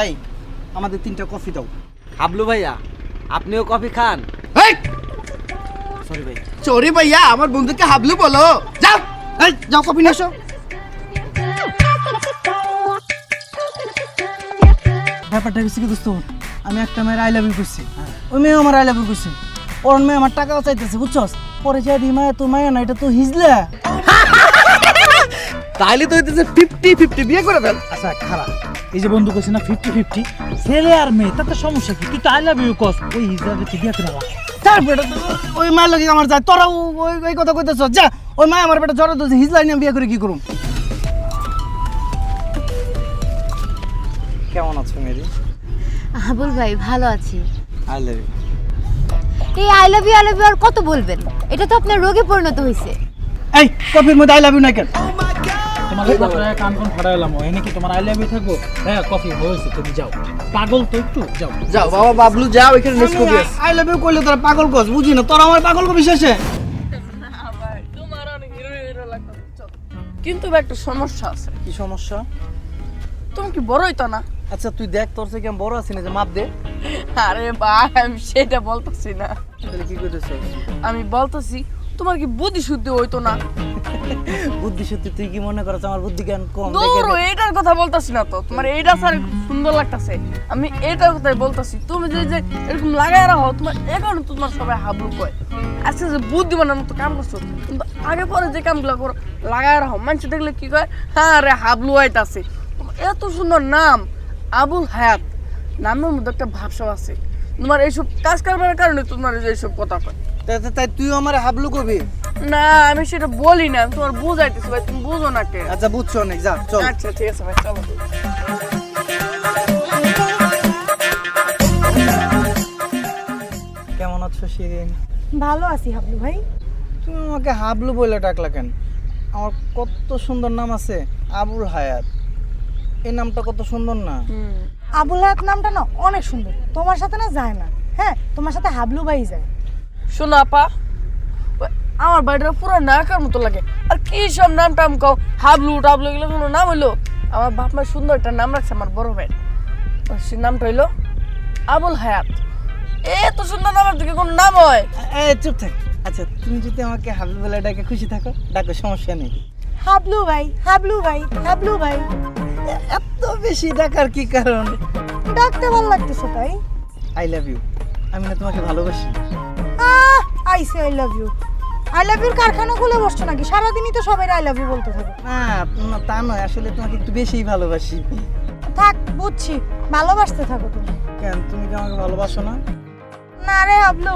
এই আমাদের 3টা কফি দাও। হাবলু ভাইয়া আপনিও কফি খান? সরি ভাই। সরি ভাইয়া, আমার বন্ধুকে হাবলু বলো। যাও যাও কফি নিয়ে এসো। ব্যাপারটা হচ্ছে কি দোস্ত, আমি একটা মেয়ের আই লাভ ইউ করছি, ওই মেয়ে আমার আই লাভ ইউ করছি। ওর মেয়ে আমার টাকাও চাইতেছে বুঝছস। পরে যা দি মায়া তো মায়া না, এটা তো হিজলা। তাইলে তো হইতেছে 50-50, বিয়ে করে ফেল। আচ্ছা খারাপ, এই যে বন্ধু কইছে না 50-50, ছেলে আর মেয়ে তাতে সমস্যা কি? তুই তো আই লাভ ইউ কস, ওই হিসাবে তুই বিয়ে করে রাখ। তারপরে ওই মায়ের লগে আমার যায়, তোরা ওই কথা কইতেছ। যা ওই মায় আমার বেটা জড়া দিয়েছে, হিজলা নিয়ে বিয়ে করে কি করুম? কেমন আছো মেরি? আবুল ভাই ভালো আছি। I love you. এই আই লাভ ইউ আর কত বলবেন? এটা তো আপনার রোগে পরিণত হয়েছে। এই কফির মধ্যে আই লাভ ইউ নাই কেন? তোমার কথা কান কোন ফাটাইলাম, এনে কি তোমার আই লাভ ইউ থাকবো? হ্যাঁ কফি হয়েছে, তুমি যাও। পাগল তো একটু যাও। যাও বাবা বাবলু যাও, এখানে নেক্সট কফি আছে। আই লাভ ইউ কইলে তোরা পাগল কস, বুঝি না তোরা আমার পাগল কবি শেষে। কিন্তু একটা সমস্যা আছে। কি সমস্যা? তুমি কি বড় হইতো না? আচ্ছা তুই দেখ তোর থেকে আমি বড় আছি না, যে মাপ দে। আরে ভাই আমি সেটা বলতেছি না, তাহলে কি কইতেছস? আমি বলতেছি তোমার কি বুদ্ধি শুদ্ধি হইতো না? বুদ্ধি সত্যি তুই কি মনে করছ আমার বুদ্ধি জ্ঞান কম? দূর এইটার কথা বলতাছি না তো, তোমার এইটা স্যার সুন্দর লাগতাছে, আমি এইটার কথাই বলতাছি। তুমি যে এরকম লাগায় রাখো, তোমার এখন তোমার সবাই হাবলু কয়। আচ্ছা যে বুদ্ধিমানের মতো কাম করছো, কিন্তু আগে পরে যে কামগুলো করো লাগায় রাখো, মানুষ দেখলে কি কয়, হ্যাঁ রে হাবলু আইতাছে। তোমার এত সুন্দর নাম আবুল হায়াত, নামের মধ্যে একটা ভাবসাব আছে। তোমার এইসব কাজ কারবারের কারণে তোমার এইসব কথা কয়। তাই তুই আমার হাবলু কবি? না আমি সেটা বলি না, তোমার বুঝাইতেছি ভাই, তুমি বুঝো না কে। আচ্ছা বুঝছো অনেক, যা চল। আচ্ছা ঠিক আছে ভাই, চলো। কেমন আছো শিরিন? ভালো আছি হাবলু ভাই। তুমি আমাকে হাবলু বলে ডাকলা কেন? আমার কত সুন্দর নাম আছে, আবুল হায়াত। এই নামটা কত সুন্দর না? আবুল হায়াত নামটা না অনেক সুন্দর, তোমার সাথে না যায় না। হ্যাঁ তোমার সাথে হাবলু ভাই যায়। শোনো আপা, ওই আমার বাড়িটা পুরো নায়কের মতো লাগে। আর কি সব নাম টাম কও, হাবলু টাবলু এগুলো কোনো নাম হইলো? আমার বাপ মা সুন্দর একটা নাম রাখছে আমার বড় ভাই, সে নামটা হইলো আবুল হায়াত। এত সুন্দর নামের দিকে কোন নাম হয়? চুপ থাক। আচ্ছা তুমি যদি আমাকে হাবলু বলে ডাকে খুশি থাকো, ডাকো, সমস্যা নেই। হাবলু ভাই, হাবলু ভাই, হাবলু ভাই। এত বেশি ডাকার কি কারণ? ডাকতে ভালো লাগতেছে তাই। I love you. আমি না তোমাকে ভালোবাসি। I say I love you. I love your কারখানা খুলে বসছো নাকি? সারাদিনই তো সবাই আই লাভ ইউ বলতে থাকো। না না তা নয়, আসলে তোমাকে একটু বেশিই ভালোবাসি। থাক বুঝছি, ভালোবাসতে থাকো তুমি। কেন তুমি কি আমাকে ভালোবাসো না? না রে হাবলু।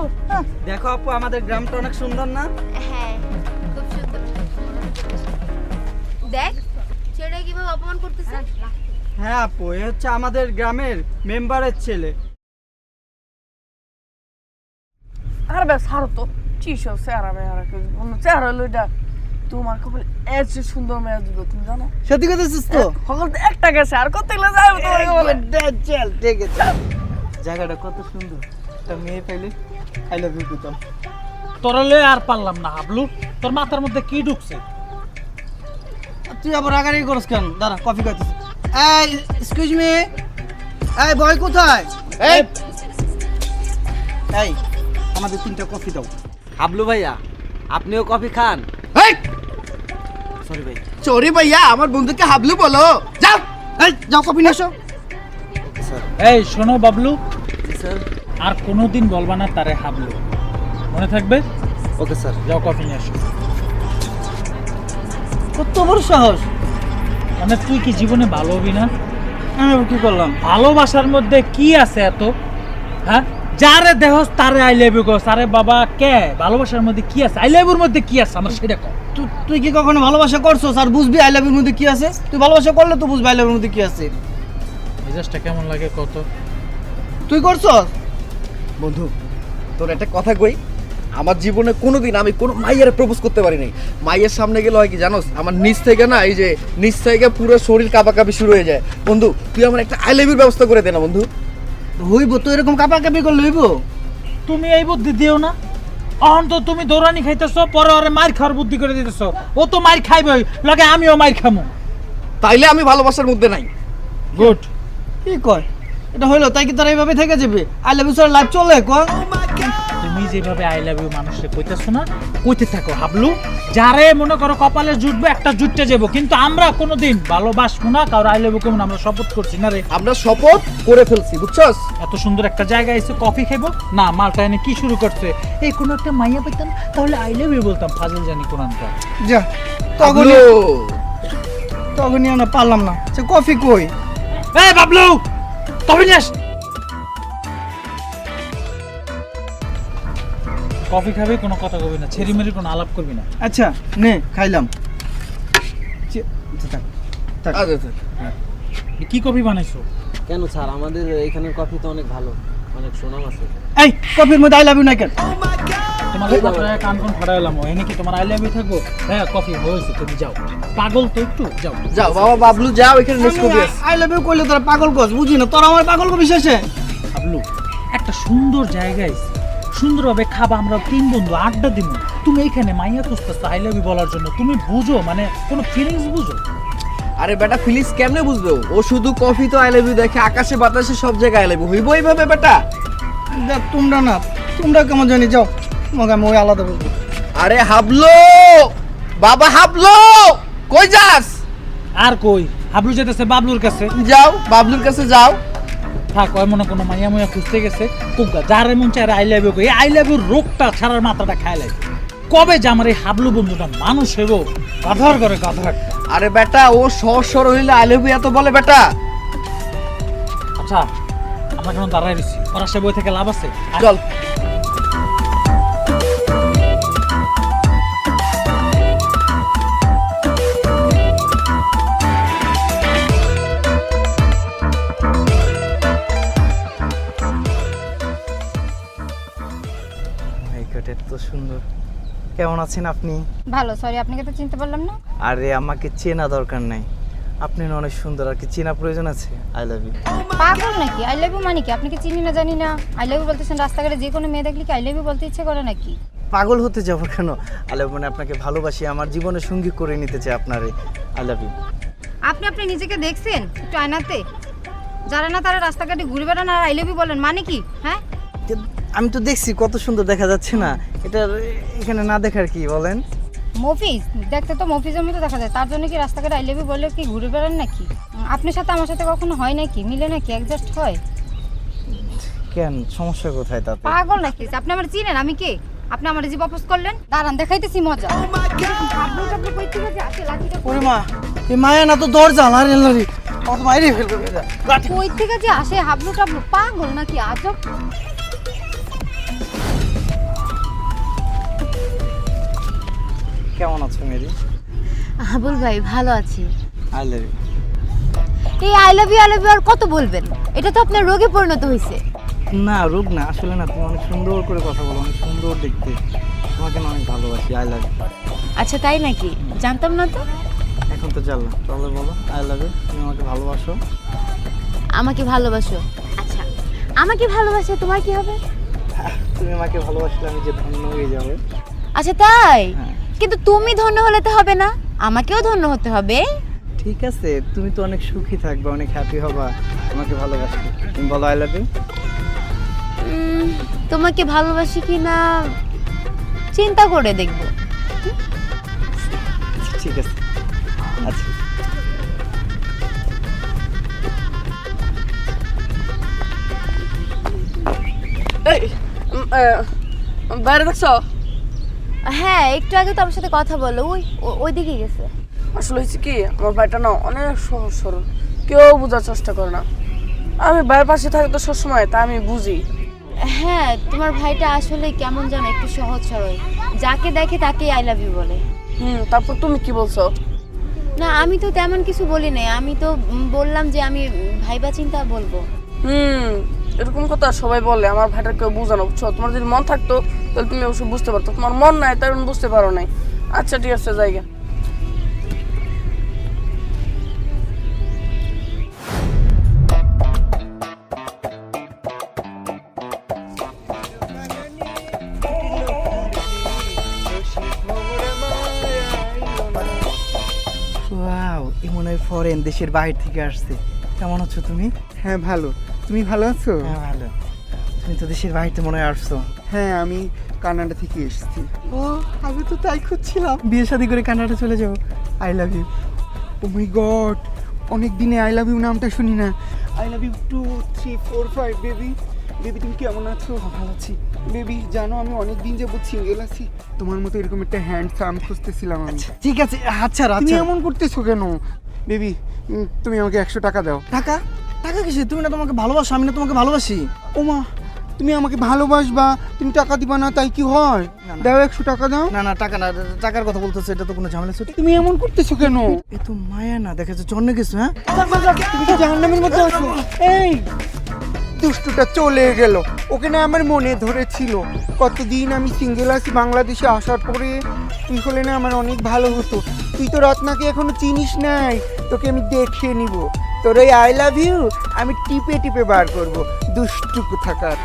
দেখো আপু, আমাদের গ্রামটা অনেক সুন্দর না? হ্যাঁ খুব সুন্দর। দেখ ছেলেটা কিভাবে অপমান করতেছে। হ্যাঁ আপু, এ হচ্ছে আমাদের গ্রামের মেম্বারের ছেলে। আর ব্যাস হারো তো, কি সব চেহারা মেহারা, অন্য চেহারা হইলো এটা। তোমার কপালে এত সুন্দর মেয়ে দিল, তুমি জানো? সত্যি কথা তো? সকল তো একটা গেছে, আর কত গেলে যাবো তোমার কপালে? চল ঠিক আছে। জায়গাটা কত সুন্দর, একটা মেয়ে পাইলে আই লাভ ইউ কইতাম। তোরলে আর পারলাম না হাবলু, তোর মাথার মধ্যে কি ঢুকছে? তুই আবার রাগারাগি করছ কেন? দাঁড়া কফি খাইতেছি। এই এক্সকিউজ মি, এই বয় কোথায়? এই এই আমাদের 3টা কফি দাও। হাবলু ভাইয়া আপনিও কফি খান? এই সরি ভাই। সরি ভাইয়া, আমার বন্ধুকে হাবলু বলো। যাও যাও কফি নিয়ে এসো। Okay sir. এই শোনো বাবলু, জি স্যার। আর কোনোদিন বলবা না তারে হাবলু, মনে থাকবে? Okay sir. যাও কফি নিয়ে আসো। কত বড় সাহস! মানে তুই কি জীবনে ভালো হবি না? আমি আবার কি করলাম? ভালোবাসার মধ্যে কি আছে এত? হ্যাঁ যারে দেহস তারে আই লাভ ইউ কস। আরে বাবা কে, ভালোবাসার মধ্যে কি আছে? আই লাভ ইউর মধ্যে কি আছে আমার সেটা কর। তুই কি কখনো ভালোবাসা করছস আর বুঝবি আই লাভ ইউর মধ্যে কি আছে? তুই ভালোবাসা করলে তো বুঝবি আই লাভ ইউর মধ্যে কি আছে। মেজাজটা কেমন লাগে কত? তুই করছস? বন্ধু তোর একটা কথা কই, আমার জীবনে কোনোদিন আমি কোনো মাইয়ারে প্রপোজ করতে পারি নাই। মাইয়ের সামনে গেলে হয় কি জানোস, আমার নিচ থেকে না, এই যে নিচ থেকে পুরো শরীর কাঁপাকাঁপি শুরু হয়ে যায়। বন্ধু তুই আমার একটা আই লাভ ইউর ব্যবস্থা করে দে না বন্ধু। হইব তো, এরকম কাপাকাপি করলে হইব? তুমি এই বুদ্ধি দিও না। অহন তো তুমি দৌড়ানি খাইতেছো, পরে ওরে মার খাওয়ার বুদ্ধি করে দিতেছো। ও তো মার খাইবে, লগে আমিও মার খামু। তাইলে আমি ভালোবাসার মধ্যে নাই। গুড, কি কয় এটা হইলো তাই কি তারা এইভাবে থেকে যাবে I love you sir live চলে কয় তুমি যেভাবে আই লাভ ইউ মানুষকে কইতেছো না, কইতে থাকো হাবলু। যারে মনে করো কপালে জুটবে একটা জুটতে যাবো, কিন্তু আমরা কোনোদিন ভালোবাসবো না কারো আই লাভ ইউ কেমন আমরা শপথ করছি না রে। আমরা শপথ করে ফেলছি বুঝছস। এত সুন্দর একটা জায়গায় এসে কফি খাইবো না, মালটা এনে কি শুরু করছে, এই কোনো একটা মাইয়া পেতাম তাহলে আই লাভ ইউ বলতাম, ফাজিল জানি কোরআনটা। যা হাবলু, তখনই আমরা পারলাম না সে কফি কই এই বাবলু কফি নিয়ে আস। কফি খাবি, কোনো কথা কবি না, ছেড়ি মেরি কোনো আলাপ করবি না। আচ্ছা নে খাইলাম থাক থাক আচ্ছা আচ্ছা। কি কফি বানাইছো? কেন স্যার, আমাদের এখানের কফি তো অনেক ভালো, অনেক সুনাম আছে। এই কফির মধ্যে আই লাভ ইউ নাই কেন তোমার কথাটা কান কোন ফাটাইলাম, এনে কি তোমার আই লাভ ইউ থাকবো? হ্যাঁ কফি হয়েছে, তুমি যাও, পাগল তো একটু যাও। যাও বাবা বাবলু যাও, এখানে নেক্সট কবি আছে। আই লাভ ইউ কইলে তোরা পাগল কস বুঝি না তোরা আমার পাগল কবি শেষে হাবলু একটা সুন্দর জায়গায় সুন্দরভাবে খাবা, আমরা 3 বন্ধু আড্ডা দিব, তুমি এইখানে মাইয়া খুঁজতেছো আই লাভ ইউ বলার জন্য, তুমি বুঝো মানে কোনো ফিলিংস বুঝো? আরে বেটা ফিলিংস কেমনে বুঝবে? ও শুধু কফি তো আই লাভ ইউ দেখে, আকাশে বাতাসে সব জায়গায় আই লাভ ইউ হইব এইভাবে বেটা? দেখ তোমরা না তোমরা কেমন জানি যাও তোমাকে আমি ওই আলাদা বলবো আরে হাবলু, বাবা হাবলু, কই যাস? আর কই হাবলু যেতেছে বাবলুর কাছে। যাও বাবলুর কাছে যাও। থাক, ওই মনে কোনো মাইয়া মুয়া খুঁজতে গেছে, কুকা যারে মন চায় আই লাভ ইউ কই, আই লাভ ইউ রোগটা ছাড়ার মাথাটা খায় লাগে। কবে যে আমার এই হাবলু বন্ধুটা মানুষ হইব, গাধর করে গাধর। আরে বেটা ও সর হইলে আই লাভ ইউ এত বলে বেটা? আচ্ছা আমরা কেন দাঁড়াই রয়েছি, ওরা সে বই থেকে লাভ আছে? চল। এত সুন্দর। কেমন আছেন আপনি? ভালো, সরি আপনাকে তো চিনতে পারলাম না। আরে আমাকে চেনা দরকার নাই, আপনি না অনেক সুন্দর, আর কি চেনা প্রয়োজন আছে? I love you. পাগল নাকি? আই লাভ ইউ মানে কি? আপনাকে চিনি না জানি না আই লাভ ইউ বলতেছেন? রাস্তাঘাটে যে কোনো মেয়ে দেখলে কি আই লাভ ইউ বলতে ইচ্ছে করে নাকি? পাগল হতে যাবো কেন? আই লাভ মানে আপনাকে ভালোবাসি, আমার জীবনে সঙ্গী করে নিতে চাই আপনারে। I love you. আপনি নিজেকে দেখছেন একটু আয়নাতে? যারা না তারা রাস্তাঘাটে ঘুরে বেড়ান আর আই লাভ ইউ বলেন, মানে কি? হ্যাঁ আমি তো দেখছি কত সুন্দর দেখা যাচ্ছে না, এটা এখানে না দেখার কি বলেন? মফিজ দেখতে তো মফিজের মতো দেখা যায়, তার জন্য কি রাস্তাঘাটে আই লাভ ইউ বললে কি ঘুরে বেড়ান নাকি? আপনার সাথে আমার সাথে কখনো হয় নাকি? মিলে নাকি? অ্যাডজাস্ট হয়? কেন সমস্যা কোথায় তাতে? পাগল নাকি? আপনি আমার চিনেন আমি কে? আপনি আমার যে প্রপোজ করলেন, দাঁড়ান দেখাইতেছি মজা। ওরে মা, এই মায়া না তো দরজা লারি লারি আমার তো বাইরে ফেলবে। কই থেকে যে আসে হাবলু টাবলু, পাগল নাকি? আজব। কেমন আছো মেরি? হাবুল ভাই ভালো আছি। I love you. এই আই লাভ ইউ আর কত বলবেন? এটা তো আপনার রোগে পরিণত হয়েছে। না রোগ না, আসলে না তুমি অনেক সুন্দর করে কথা বলো, অনেক সুন্দর দেখতে, তোমাকে না অনেক ভালোবাসি। I love you. আচ্ছা তাই নাকি? জানতাম না তো। এখন তো জানলাম, তাহলে বলো আই লাভ ইউ। তুমি আমাকে ভালোবাসো? আমাকে ভালোবাসো? আচ্ছা আমাকে ভালোবাসে তোমার কি হবে? তুমি আমাকে ভালোবাসলে আমি যে ধন্য হয়ে যাবে। আচ্ছা তাই? হ্যাঁ। কিন্তু তুমি ধন্য হলে তো হবে না, আমাকেও ধন্য হতে হবে। ঠিক আছে, তুমি তো অনেক সুখী থাকবে, অনেক হ্যাপি হবা তোমাকে ভালোবাসলে। তুমি বলো আই লাভ ইউ। তোমাকে ভালোবাসি কি না চিন্তা করে দেখবো। ঠিক আছে আচ্ছা। এই বাইরে দেখছো? হ্যাঁ একটু আগে তো আমার সাথে কথা বলো, ওই দিকে গেছে। আসলে হয়েছে কি, আমার ভাইটা না অনেক সহজ সরল, কেউ বোঝার চেষ্টা করে না। আমি ভাইয়ের পাশে থাকি তো সবসময়, তা আমি বুঝি। হ্যাঁ তোমার ভাইটা আসলে কেমন জানো, একটু সহজ সরল, যাকে দেখে তাকে আই লাভ ইউ বলে। তারপর তুমি কি বলছো? না আমি তো তেমন কিছু বলি নাই, আমি তো বললাম যে আমি ভাইবা চিন্তা বলবো। এরকম কথা সবাই বলে, আমার ভাইটা কেউ বোঝানো, বুঝছো? তোমার যদি মন থাকতো তাহলে তুমি অবশ্যই বুঝতে পারতো, তোমার মন নাই তাই বুঝতে পারো নাই। আচ্ছা ঠিক আছে জায়গা। ওয়াও, এই মনে হয় ফরেন দেশের বাইরে থেকে আসছে। কেমন আছো তুমি? হ্যাঁ ভালো, তুমি ভালো আছো? হ্যাঁ ভালো। তুমি তো দেশের বাড়িতে মনে হয় আসছো। হ্যাঁ, আমি কানাডা থেকে এসেছি। ও আমি তো তাই খুঁজছিলাম, বিয়ে শাদী করে কানাডা চলে যাবো। I love you. Oh my god, অনেক দিনে আই লাভ ইউ নামটা শুনি না। I love you 2 3 4 5 baby. Baby তুমি কেমন আছো? ভালো আছি বেবি। জানো আমি অনেক দিন যাবত সিঙ্গেল আছি, তোমার মতো এরকম একটা হ্যান্ডসাম খুঁজতেছিলাম আমি। ঠিক আছে, আচ্ছা তুমি আচ্ছা। এমন করতেছো কেন বেবি? তুমি আমাকে 100 টাকা দাও। টাকা? টাকা কিসে? তুমি না তোমাকে ভালোবাসো, আমি না তোমাকে ভালোবাসি। ওমা, তুমি আমাকে ভালোবাসবা, তুমি টাকা দিবা না তাই কি হয়? না, না। দাও 100 টাকা দাও। না না, টাকা না, টাকার কথা বলতেছো, এটা তো কোনো ঝামেলা ছিল। তুমি এমন করতেছো কেন? এ তো মায়া না, দেখা যাচ্ছে অন্য কিছু। হ্যাঁ তুমি কি জাহান্নামের মধ্যে আছো? এই দুষ্টুটা চলে গেল, ওকে না আমার মনে ধরেছিল। কতদিন আমি সিঙ্গেল আছি বাংলাদেশে আসার পরে, তুই হলে না আমার অনেক ভালো হতো। তুই তো রত্নাকে এখনো চিনিস নাই, তোকে আমি দেখে নিব। তোর ওই আই লাভ ইউ আমি টিপে টিপে বার করব, দুষ্টু কোথাকার।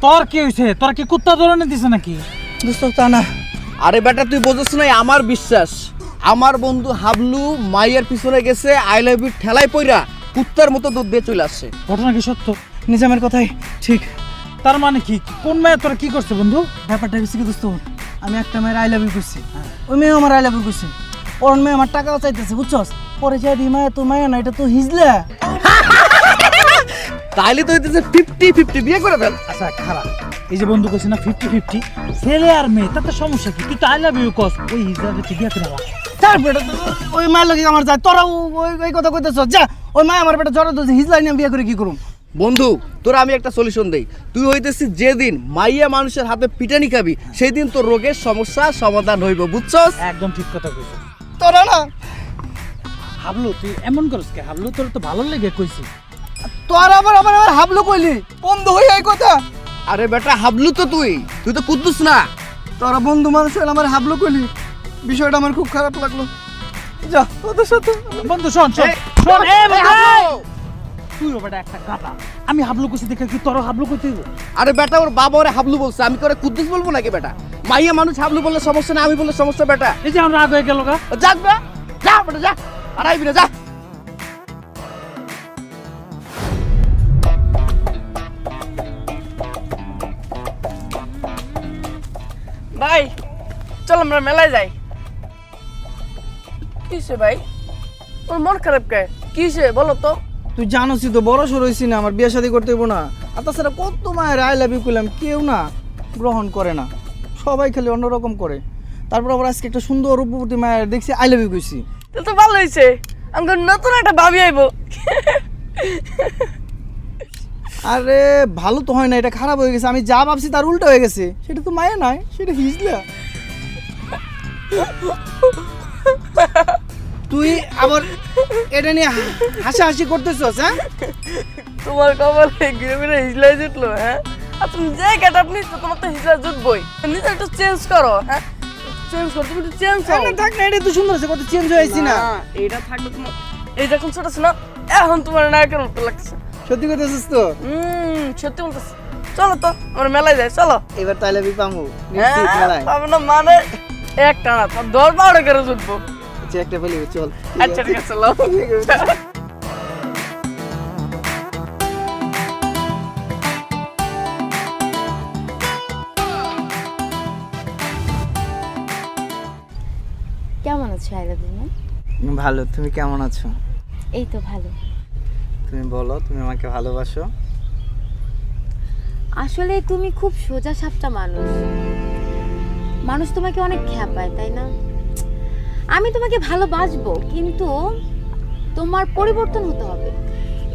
তোর কি হয়েছে? তোর কি কুত্তা ধরনে দিছে নাকি? দোস্ত তা না। আরে বেটা তুই বোঝাস নাই, আমার বিশ্বাস। আমার বন্ধু হাবলু মাইয়ার পিছনে গেছে, আই লাভ ইউ ঠেলায় পইরা কুত্তার মতো দুধ দিয়ে চলে আসছে। ঘটনা কি সত্য? নিজামের কথাই ঠিক। তার মানে কি? কোন মেয়ে তোরা কি করছে বন্ধু? ব্যাপারটা হচ্ছে কি দোস্ত, আমি একটা মেয়ের আই লাভ ইউ করছি, ওই মেয়ে আমার আই লাভ ইউ করছে। ওর মেয়ে আমার টাকাও চাইতেছে, বুঝছস? পরে যাই দি মায়া তো মায়া না, এটা তো হিজলা। তাইলে তো হইতেছে 50-50, বিয়ে করে ফেল। আচ্ছা খারাপ, এই যে বন্ধু কইছে না 50-50, ছেলে আর মেয়ে তাতে সমস্যা কি? তুই তো আই লাভ ইউ কস, ওই হিজড়াকে কি বিয়ে করে আলা? তার বেটা তো ওই মায়ের লগে আমার যায়, তোরা ওই কথা কইতেছ। যা, ওই মায়া আমার বেটা জড়া দিয়েছে, হিজলা নিয়ে বিয়ে করে কি করুম? বন্ধু তোরা আমি একটা সলিউশন দেই। তুই হইতেছিস যেদিন মাইয়া মানুষের হাতে পিটানি খাবি, সেই দিন তোর রোগের সমস্যা সমাধান হইব, বুঝছস? একদম ঠিক কথা কইছিস। তোরা না, হাবলু তুই এমন করিস কে? হাবলু তোর তো ভালো লেগে কইছি। তোর আবার আবার আবার হাবলু কইলি, বন্ধু হই এই কথা। আরে বেটা হাবলু তো তুই তো কুদ্দুস না। তোরা বন্ধু মানুষ হইলে আমার হাবলু কইলি, বিষয়টা আমার খুব খারাপ লাগলো। যা তোদের সাথে। বন্ধু শোন শোন এই, শোন, এ এই বেটা, হাবলু! তুই ও বেটা একটা গাধা। আমি হাবলু কইছি দেখে কি তোর হাবলু কইতে হইব? আরে বেটা ওর বাবা ওরে হাবলু বলছে, আমি তোরে কুদ্দুস বলবো নাকি বেটা? মাইয়া মানুষ হাবলু বললে সমস্যা না, আমি বললে সমস্যা বেটা। এই যে আমার রাগ হয়ে গেল গা। যাক বে, যা বেটা যা, আর আইবি না, যা। ভাই চল আমরা মেলায় যাই। কিসে ভাই, ওর মন খারাপ কে? কিসে বলো তো? তুই জানোসই তো, বড় সর হইছি না, আমার বিয়ে শাদী করতে হইব না। আর তাছাড়া কত মায়ের আই লাভ ইউ কইলাম, কেউ না গ্রহণ করে না, সবাই খালি অন্যরকম করে। তারপর আবার আজকে একটা সুন্দর রূপবতী মায়ের দেখছি আই লাভ ইউ কইছি। তাহলে তো ভালো হয়েছে, আমাকে নতুন একটা ভাবি আইবো। আরে ভালো তো হয় না, এটা খারাপ হয়ে গেছে। আমি যা ভাবছি তার উল্টো হয়ে গেছে। সেটা তো মায়া নয়, সেটা হিজলা। তুই আবার এটা নিয়ে হাসাহাসি করতেছস? হ্যাঁ, তোমার কপালে ঘিরে ঘিরে হিজলাই জুটলো। হ্যাঁ, আর তুমি যে গেট আপ নিচ্ছ তোমার তো হিজলা জুটবই। নিজে একটু চেঞ্জ করো। হ্যাঁ, চেঞ্জ করো, তুমি একটু চেঞ্জ করো। না থাক না, এটা তো সুন্দর আছে, কত চেঞ্জ হয়েছি না। এইটা থাকলে তোমার এই যখন ছোট ছিল এখন তোমার নায়কের মতো লাগছে। সত্যি কথাছিস তো? সত্যি বলতেছি। চলো তো আমরা মেলায় যাই, চলো। এবার তাই লাভ ইউ পামু হ্যাঁ, নিশ্চিত মেলায়। পাবো না মানে একটা না, তোর 10-12 করে জুটবো। আচ্ছা একটা পেলি, চল। আচ্ছা ঠিক আছে, চলো। কেমন আছো আই লাভ ইউ? ভালো, তুমি কেমন আছো? এই তো ভালো। তুমি বলো, তুমি আমাকে ভালোবাসো? আসলে তুমি খুব সোজা সাপটা মানুষ, মানুষ তোমাকে অনেক খ্যাপায়, তাই না? আমি তোমাকে ভালোবাসবো, কিন্তু তোমার পরিবর্তন হতে হবে।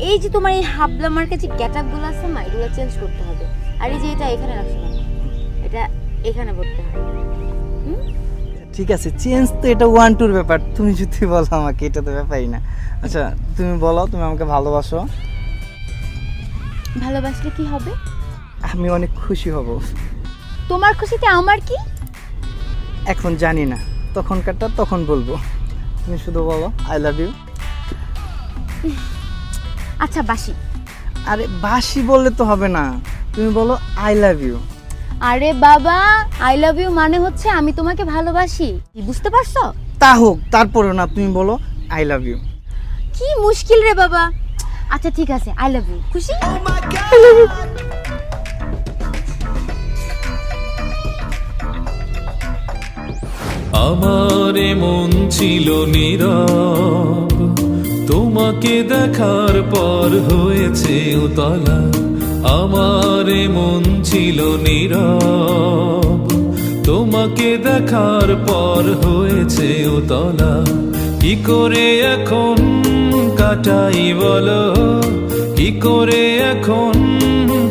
এই যে তোমার এই হাবলা মার্কে যে গেটআপগুলো আছে না, এগুলো চেঞ্জ করতে হবে। আর এই যে এটা এখানে রাখছো না, এটা এখানে পড়তে হবে। ঠিক আছে, চেঞ্জ তো এটা 1-2 ব্যাপার। তুমি যদি বলো আমাকে, এটা তো ব্যাপারই না। আচ্ছা তুমি বলো, তুমি আমাকে ভালোবাসো? ভালোবাসলে কি হবে? আমি অনেক খুশি হব। তোমার খুশিতে আমার কি? এখন জানি না, তখনকারটা তখন বলবো। তুমি শুধু বলো আই লাভ ইউ। আচ্ছা বাসি। আরে বাসি বললে তো হবে না, তুমি বলো আই লাভ ইউ। আরে বাবা, আই লাভ ইউ মানে হচ্ছে আমি তোমাকে ভালোবাসি, কি বুঝতে পারছো? তা হোক, তারপরেও না তুমি বলো আই লাভ ইউ। কি মুশকিল রে বাবা। আচ্ছা ঠিক আছে, আই লাভ ইউ। খুশি? আমার মন ছিল নীরব, তোমাকে দেখার পর হয়েছে উতলা। আমার মন ছিল নীরব, তোমাকে দেখার পর হয়েছে উতলা। কি করে এখন কাটাই বলো, কি করে এখন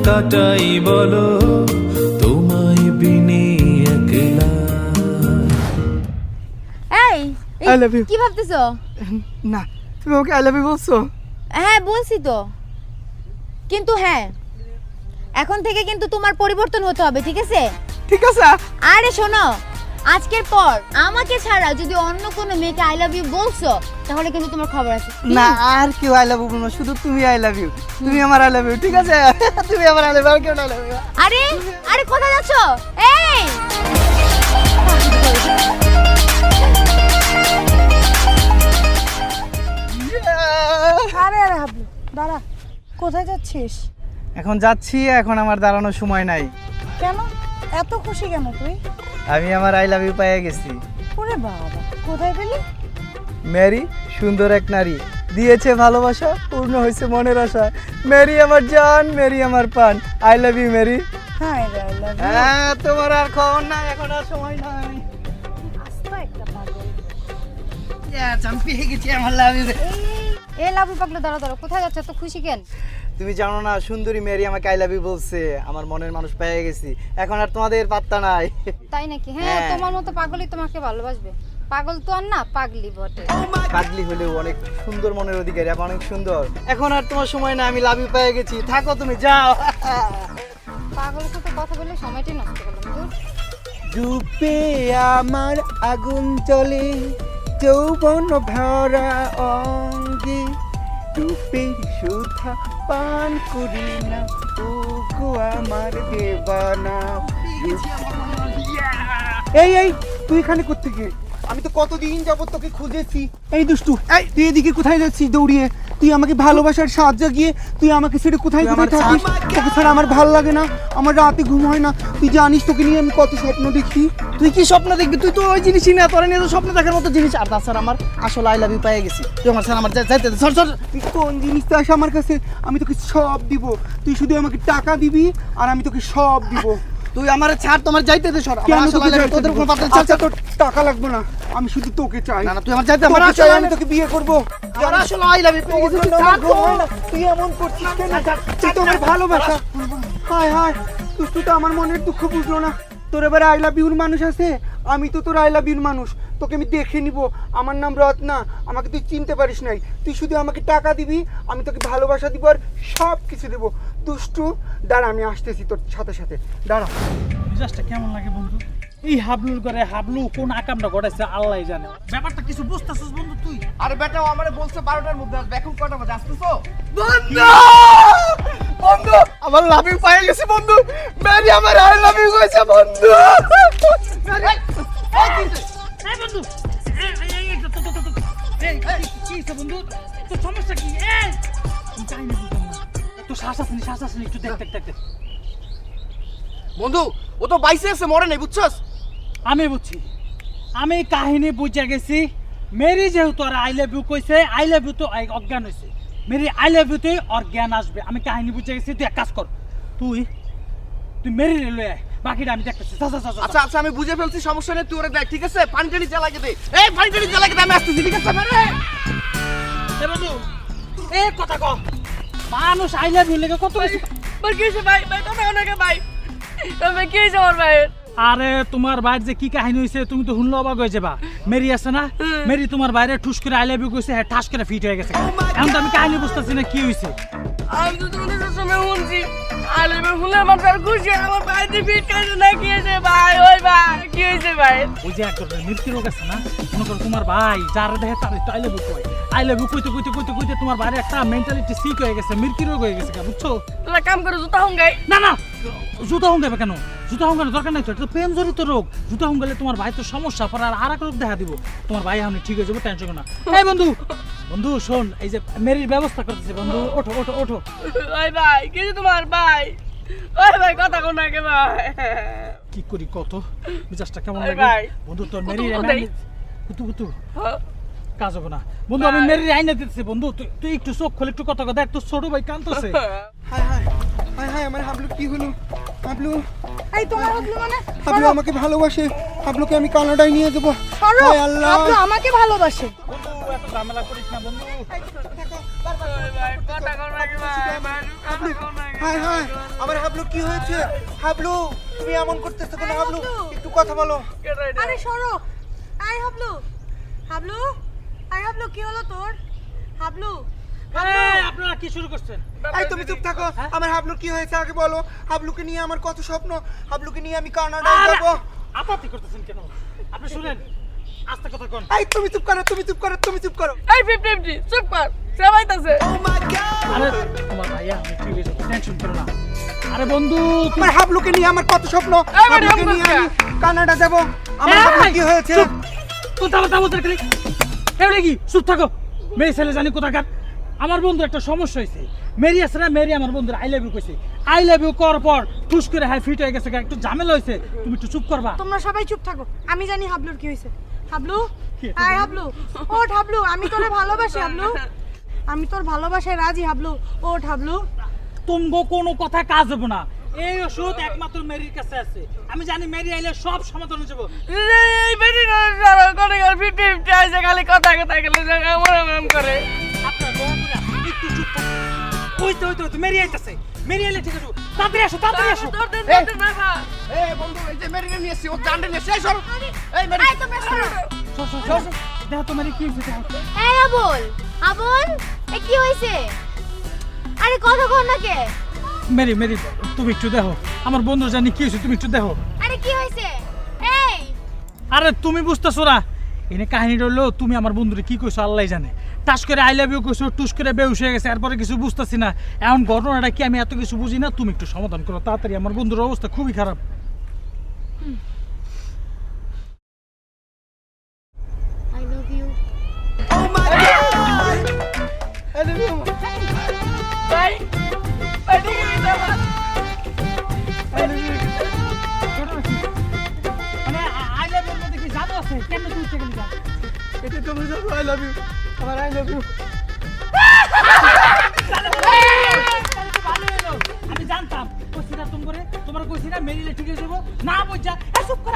কাটাই বলো, তোমায় বিনে একলা। এই I love you. কি ভাবতেছো? না, তুমি ওকে আই লাভ ইউ বলছো? হ্যাঁ বলছি তো, কিন্তু হ্যাঁ এখন থেকে কিন্তু তোমার পরিবর্তন হতে হবে, ঠিক আছে? ঠিক আছে। আরে শোনো, আজকের পর আমাকে ছাড়া যদি অন্য কোনো মেয়েকে আই লাভ ইউ বলছো তাহলে কিন্তু তোমার খবর আছে। না, আর কেউ আই লাভ ইউ বলবো না, শুধু তুমি আই লাভ ইউ। তুমি আমার আই লাভ ইউ, ঠিক আছে? তুমি আমার আই লাভ ইউ, আর কেউ আই লাভ ইউ। আরে আরে কোথায় যাচ্ছো? এই আরে আরে হাবলু, দাঁড়া, কোথায় যাচ্ছিস? এখন যাচ্ছি, এখন আমার দাঁড়ানোর সময় নাই। কেন এত খুশি কেন তুই? আমি আমার আই লাভ ইউ পেয়ে গেছি। ওরে বাবা, কোথায় পেলি? মেরি, সুন্দর এক নারী, দিয়েছে ভালোবাসা, পূর্ণ হয়েছে মনের আশা। মেরি আমার জান, মেরি আমার প্রাণ, আই লাভ ইউ মেরি। হ্যাঁ রে, আই লাভ ইউ। হ্যাঁ, তোমার আর খবর নাই, এখন আর সময় নাই। আস্তা একটা পাগল। আমি পেয়ে গেছি আমার লাভ ইউ। এ লাভু পাগলো, দাঁড়া দাঁড়া, কোথায় যাচ্ছে তো খুশি কেন? তুমি জানো না, সুন্দরী মেরি আমাকে আই লাভ ইউ বলছে, আমার মনের মানুষ পেয়ে গেছি, এখন আর তোমাদের পাত্তা নাই। তাই নাকি? হ্যাঁ, হ্যাঁ। তোমার মতো পাগলই তোমাকে ভালোবাসবে। পাগল তো আর না, পাগলি বটে। পাগলি হলেও অনেক সুন্দর মনের অধিকারী, আবার অনেক সুন্দর। এখন আর তোমার সময় না, আমি লাভ ইউ পেয়ে গেছি, থাকো তুমি, যাও। পাগলের সাথে কথা বলে সময়টাই নষ্ট করলাম। দূর। রূপে আমার আগুন জ্বলে, যৌবন ভরা অঙ্গে, রূপের সুধা পান করি না, ওগো আমার দেবানা। এই এই, তুই এখানে কোত্থেকে? আমি তো কতদিন যাবত তোকে খুঁজেছি। এই দুষ্টু, এই তুই এদিকে কোথায় যাচ্ছিস দৌড়িয়ে? তুই আমাকে ভালোবাসার সাহায্য গিয়ে তুই আমাকে ছেড়ে কোথায় কোথায় থাকিস? তোকে ছাড়া আমার ভাল লাগে না, আমার রাতে ঘুম হয় না। তুই জানিস তোকে নিয়ে আমি কত স্বপ্ন দেখি। তুই কি স্বপ্ন দেখবি? তুই তো ওই জিনিসই না, তোর নিয়ে তো স্বপ্ন দেখার মতো জিনিস। আর তাছাড়া আমার আসলে আই লাভ ইউ পেয়ে গেছি, তুই আমার স্যার আমার যাইতে দে। সর সর। তুই কোন জিনিসটা আসে আমার কাছে? আমি তোকে সব দিব, তুই শুধু আমাকে টাকা দিবি আর আমি তোকে সব দিব। তুই আমার ছাড়, তোমার যাইতে দে। সর। কেন আমার আসলে তোকে I love you, যাইতে তোদের দিব? কোনো পাত্তা। আচ্ছা, তোর টাকা লাগবে না, আমি শুধু তোকে চাই। না না, তুই আমার যাইতে, তোকে আমার চাই, আসলে আমি তোকে বিয়ে করবো। আমার আসলে আই লাভ ইউ পেয়ে গেছি, তুই তোর ছাড় জন্য তো। আমার ঘুম হয় না। তুই এমন করছিস কেন? তুই তো আমার ভালোবাসা। হায় হায়, তুই তো আমার মনের দুঃখ বুঝলো না। তোর এবার আই লাভ ইউর মানুষ আছে, আমি তো তোর আই লাভ ইউর মানুষ। তোকে আমি দেখে নিব। আমার নাম রত্না, আমাকে তুই চিনতে পারিস নাই। তুই শুধু আমাকে টাকা দিবি, আমি তোকে ভালোবাসা দিব আর সব কিছু দেবো। দুষ্টু, দাঁড়া, আমি আসতেছি তোর সাথে সাথে, দাঁড়া। মেজাজটা কেমন লাগে বন্ধু? এই হাবলুর ঘরে হাবলু কোন আকামটা ঘটাইছে আল্লাহ জানে। ব্যাপারটা কিছু বুঝতেছিস বন্ধু তুই? আরে বেটা, ও আমারে বলছে 12টার মধ্যে আসবে, এখন কটা বাজে? আসতেছো? বন্ধু, বন্ধু, আমার লাভ ইউ পেয়ে গেছি বন্ধু। মেরি আমার আই লাভ ইউ কইছে বন্ধু। এই বন্ধু, কি হইছে বন্ধু? তোর সমস্যা কি? এই আমি কাহিনী বুঝলাম না। তোর শ্বাস আসেনি, একটু দেখ দেখ দেখ দেখ। বন্ধু, ও তো বাইসে আছে, মরে নাই, বুঝছস? আমি বুঝছি, আমি কাহিনী বুঝে গেছি। মেরি যেহেতু আর আই লাভ ইউ কইছে, আই লাভ ইউ তো অজ্ঞান হয়েছে। মেরি আই লাভ ইউ তে ওর জ্ঞান আসবে। আমি কাহিনী বুঝে গেছি। তুই এক কাজ কর, তুই মেরি লয়ে আয়, বাকিটা আমি দেখতেছি। আচ্ছা আচ্ছা, আমি বুঝে ফেলছি, সমস্যা নেই, তুই ওরে দেখ, ঠিক আছে? পানি টানি জ্বালাকে দে। এই পানি টানি জ্বালাকে দে, আমি আসতেছি, ঠিক আছে? এ বন্ধু, এ কথা কও, মানুষ আই লাভ ইউ লেগে কত কিছু। ভাই কি হয়েছে ভাই? ভাই কথা অনেকে ভাই, ভাই কি হয়েছে আমার ভাইয়ের? আরে তোমার বাইরে যে কি কাহিনী হয়েছে তুমি তো শুনলে অবাক হয়ে যাবা। মেরি আছে না, মেরি তোমার বাইরে ঠুস করে আই লাভ ইউ কইছে, হ্যাঁ ঠাস করে ফিট হয়ে গেছে। এখন তো আমি কাহিনী বুঝতেছি না কি হয়েছে। আমি তো তোমাদের সবসময় শুনছি আলিমে ফুলে আমার তার খুশি, আমার ভাই দিয়ে ফিট করেছে না, কি হয়েছে ভাই? ওই ভাই কি হয়েছে ভাই? ওই যে এক ধরনের মৃত্যু রোগ আছে না, মনে করো তোমার ভাই যারা দেখে তার আই লাভ ইউ কয় আই লাভ ইউ কইতে কইতে কইতে কইতে তোমার ভাইয়ের একটা মেন্টালিটি সিক হয়ে গেছে মির্কি রোগ হয়ে গেছে বুঝছো তোরা কাম করে জুতা হুঙ্গাই না না জুতা হুঙ্গাবে কেন জুতা হুঙ্গানোর দরকার নাই তো এটা তো পেন জড়িত রোগ জুতা হুঙ্গালে তোমার ভাই তো সমস্যা পরে আর এক রোগ দেখা দিব তোমার ভাই আমি ঠিক হয়ে যাবো টেনশন না এই বন্ধু বন্ধু শোন এই যে মেরির ব্যবস্থা করতেছে বন্ধু ওঠো ওঠো ওঠো ওই ভাই কিছু তোমার ভাই ওই ভাই কথা কোন না কে ভাই কি করি কত মিজাজটা কেমন ওই লাগে ভাই, বন্ধু তোর কুতু মেরির কুতু দেই। কুতু কুতু হ্যাঁ। কাজ হবে না বন্ধু আমি মেরির আইনা দিতেছি বন্ধু তুই একটু চোখ খোল একটু কথা দেখ তোর ছোট ভাই কাঁদতেছে হায় হায় হায় হায় আমার হাবলু কি হলো হাবলু এই তোমার হাবলু মানে হাবলু আমাকে ভালোবাসে হাবলুকে আমি কানাডায় নিয়ে দেবো সরো হায় আল্লাহ হাবলু আমাকে ভালোবাসে বন্ধু এত ঝামেলা করিস না বন্ধু ওই ভাই কথা কোন না কে ভাই হাবলু হায় হায় আমার হাবলু কি হয়েছে হাবলু তুমি এমন করতেছো কেন হাবলু একটু কথা বলো আরে সরো আই হাবলু হাবলু আই হাবলু কি হলো তোর হাবলু এই, আপনারা কি শুরু করছেন এই তুমি চুপ থাকো আমার হাবলুর কি হয়েছে আগে বলো হাবলুকে নিয়ে আমার কত স্বপ্ন হাবলুকে নিয়ে আমি কানাডায় আরে, যাবো আপাতত করতেছেন কেন আপনি শুনেন আস্তে কথা কোন এই তুমি চুপ করো তুমি চুপ করো তুমি চুপ করো এই 50 চুপ কর সবাইতাছে আরে তোমার ভাইয়া আমি ঠিক হয়ে যাবো টেনশন করো না আরে বন্ধু আমার হাবলুকে নিয়ে আমার কত স্বপ্ন এই বাড়ি হাবলুকে নিয়ে আমি কানাডা যাবো আমার হাবলুর কি হয়েছে কথা বলতে খালি এবারে কি চুপ থাকো মেয়ে ছেলে জানি কোথাকার আমার বন্ধুর একটা সমস্যা হয়েছে মেরি আছে না মেরি আমার বন্ধুর আই লাভ ইউ কইছে আই লাভ ইউ করার পর টুস করে হাই ফিট হয়ে গেছে একটু ঝামেলা হয়েছে তুমি একটু চুপ করবা তোমরা সবাই চুপ থাকো আমি জানি হাবলুর কি হয়েছে হাবলু কি হয়েছে? আয় হাবলু ওঠ হাবলু আমি তোরে ভালোবাসি হাবলু আমি তোর ভালোবাসায় রাজি হাবলু ওঠ হাবলু তুমগো কোনো কথা কাজ হবে না এই ওষুধ একমাত্র মেরির কাছে আছে আমি জানি মেরি আইলে সব সমাধান হয়ে যাবো এই বেটি করে 50 আইছে খালি কথা কথা গেলে এমন করে আপনার দয়া করে একটু চুপ থাকুন হইতে মেরি আইতাছে মেরি আইলে ঠিক আছে তাড়াতাড়ি আসো তোর বাবা এই বন্ধু এই যে মেরিনে নিয়ে এসেছি ও জানতে নিয়ে এসেছি সর এই মেরি এই তোমরা শোনো সর দেখো তো মেরি কি হয়েছে দেখো। এই আবুল আবুল এ কি হইছে আরে কথা কর না কে মেরি মেরি তুমি একটু দেখো আমার বন্ধু জানি কি হয়েছে তুমি একটু দেখো আরে কি হইছে এই আরে তুমি বুঝতেছো না এনে কাহিনীটা হলো তুমি আমার বন্ধুরে কি কইছো আল্লাহ জানে টাস করে আই লাভ ইউ কইছো টুস করে বেউস হয়ে গেছে এরপরে কিছু বুঝতেছি না এখন ঘটনাটা কি আমি এত কিছু বুঝি না তুমি একটু সমাধান করো তাড়াতাড়ি আমার বন্ধুর অবস্থা খুবই খারাপ আই লাভ ইউ ভাই বেটি করে দেবা মানে আই লাভ ইউ মধ্যে কি জাদু আছে কেন তুই চলে যা এটা তুমি জানো আই লাভ ইউ আমার আই লাভ ইউ আমি জানতাম কইছি না তোমার কইছি না মেরিলে ঠিক হয়ে যাবো না বুঝা চুপ কর